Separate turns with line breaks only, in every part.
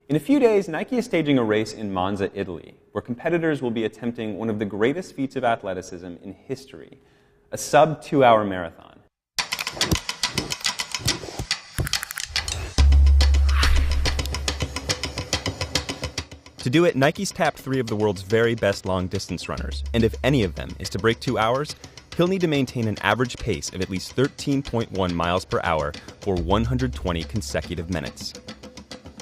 In a few days, Nike is staging a race in Monza, Italy, where competitors will be attempting one of the greatest feats of athleticism in history, a sub-2-hour marathon. To do it, Nike's tapped 3 of the world's very best long-distance runners, and if any of them is to break 2 hours, he'll need to maintain an average pace of at least 13.1 miles per hour for 120 consecutive minutes.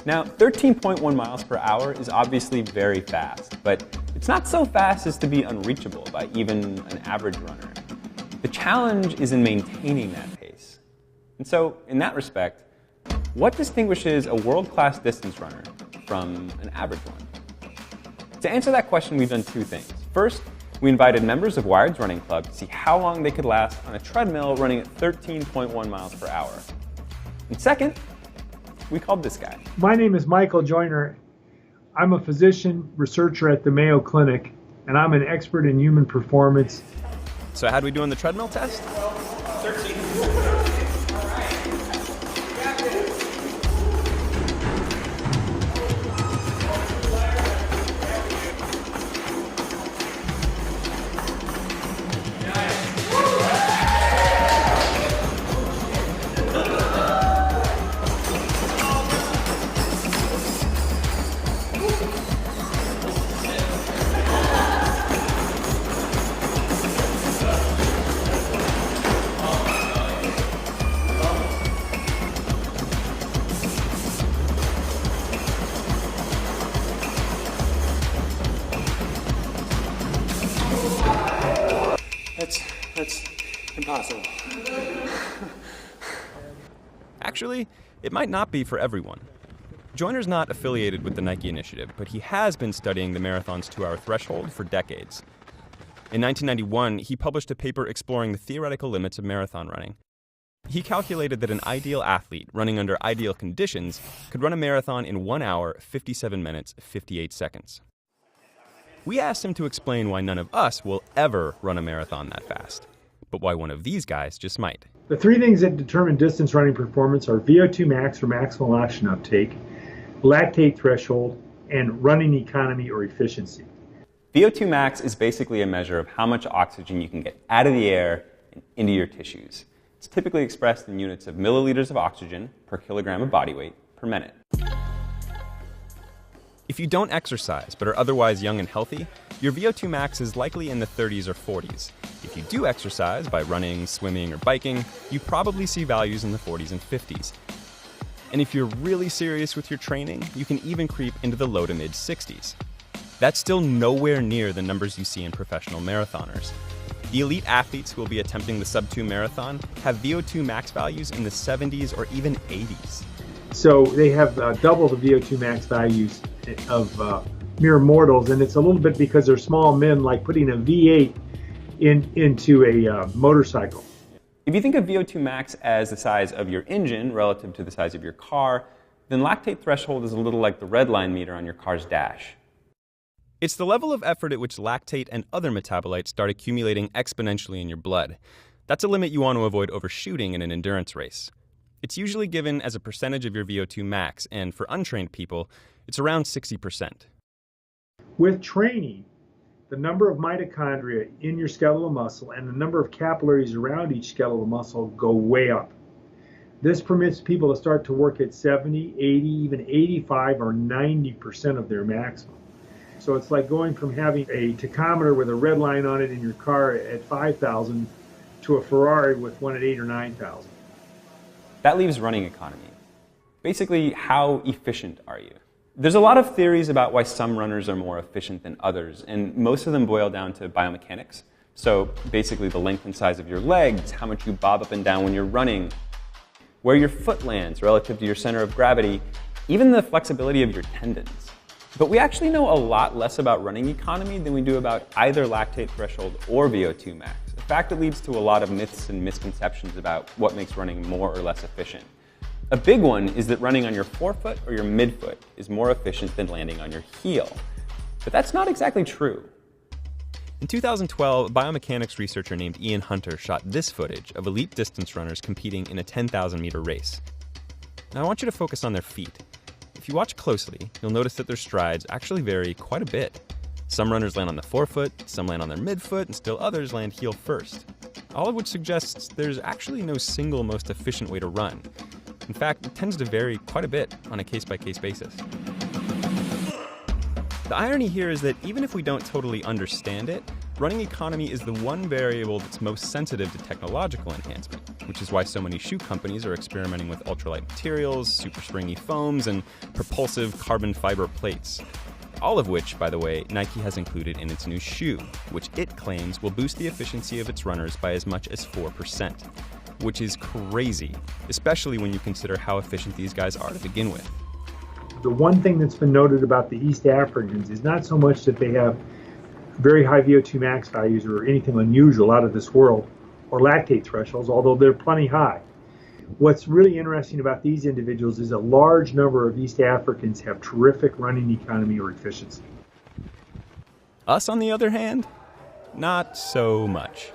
Now, 13.1 miles per hour is obviously very fast, but it's not so fast as to be unreachable by even an average runner. The challenge is in maintaining that pace. And so, in that respect, what distinguishes a world-class distance runner from an average one? To answer that question, we've done 2 things. First, we invited members of Wired's running club to see how long they could last on a treadmill running at 13.1 miles per hour. And second, we called this guy.
My name is Michael Joyner. I'm a physician researcher at the Mayo Clinic, and I'm an expert in human performance.
So how'd we do on the treadmill test? 13.
That's impossible.
Actually, it might not be for everyone. Joyner's not affiliated with the Nike initiative, but he has been studying the marathon's 2-hour threshold for decades. In 1991, he published a paper exploring the theoretical limits of marathon running. He calculated that an ideal athlete running under ideal conditions could run a marathon in 1 hour, 57 minutes, 58 seconds. We asked him to explain why none of us will ever run a marathon that fast, but why one of these guys just might.
The 3 things that determine distance running performance are VO2 max or maximal oxygen uptake, lactate threshold, and running economy or efficiency.
VO2 max is basically a measure of how much oxygen you can get out of the air and into your tissues. It's typically expressed in units of milliliters of oxygen per kilogram of body weight per minute. If you don't exercise but are otherwise young and healthy, your VO2 max is likely in the 30s or 40s. If you do exercise by running, swimming, or biking, you probably see values in the 40s and 50s. And if you're really serious with your training, you can even creep into the low to mid 60s. That's still nowhere near the numbers you see in professional marathoners. The elite athletes who will be attempting the sub-2 marathon have VO2 max values in the 70s or even 80s.
So they have double the VO2 max values of mere mortals, and it's a little bit because they're small men, like putting a V8 into a motorcycle.
If you think of VO2 max as the size of your engine relative to the size of your car, then lactate threshold is a little like the red line meter on your car's dash. It's the level of effort at which lactate and other metabolites start accumulating exponentially in your blood. That's a limit you want to avoid overshooting in an endurance race. It's usually given as a percentage of your VO2 max, and for untrained people, it's around 60%.
With training, the number of mitochondria in your skeletal muscle and the number of capillaries around each skeletal muscle go way up. This permits people to start to work at 70, 80, even 85 or 90% of their maximum. So it's like going from having a tachometer with a red line on it in your car at 5,000 to a Ferrari with one at 8,000 or 9,000.
That leaves running economy. Basically, how efficient are you? There's a lot of theories about why some runners are more efficient than others, and most of them boil down to biomechanics. So basically the length and size of your legs, how much you bob up and down when you're running, where your foot lands relative to your center of gravity, even the flexibility of your tendons. But we actually know a lot less about running economy than we do about either lactate threshold or VO2 max. A fact that leads to a lot of myths and misconceptions about what makes running more or less efficient. A big one is that running on your forefoot or your midfoot is more efficient than landing on your heel. But that's not exactly true. In 2012, a biomechanics researcher named Ian Hunter shot this footage of elite distance runners competing in a 10,000-meter race. Now I want you to focus on their feet. if you watch closely, you'll notice that their strides actually vary quite a bit. Some runners land on the forefoot, some land on their midfoot, and still others land heel first. All of which suggests there's actually no single most efficient way to run. In fact, it tends to vary quite a bit on a case-by-case basis. The irony here is that even if we don't totally understand it, running economy is the one variable that's most sensitive to technological enhancement, which is why so many shoe companies are experimenting with ultralight materials, super springy foams, and propulsive carbon fiber plates. All of which, by the way, Nike has included in its new shoe, which it claims will boost the efficiency of its runners by as much as 4%, which is crazy, especially when you consider how efficient these guys are to begin with.
The one thing that's been noted about the East Africans is not so much that they have very high VO2 max values or anything unusual out of this world, or lactate thresholds, although they're plenty high. What's really interesting about these individuals is a large number of East Africans have terrific running economy or efficiency.
Us, on the other hand, not so much.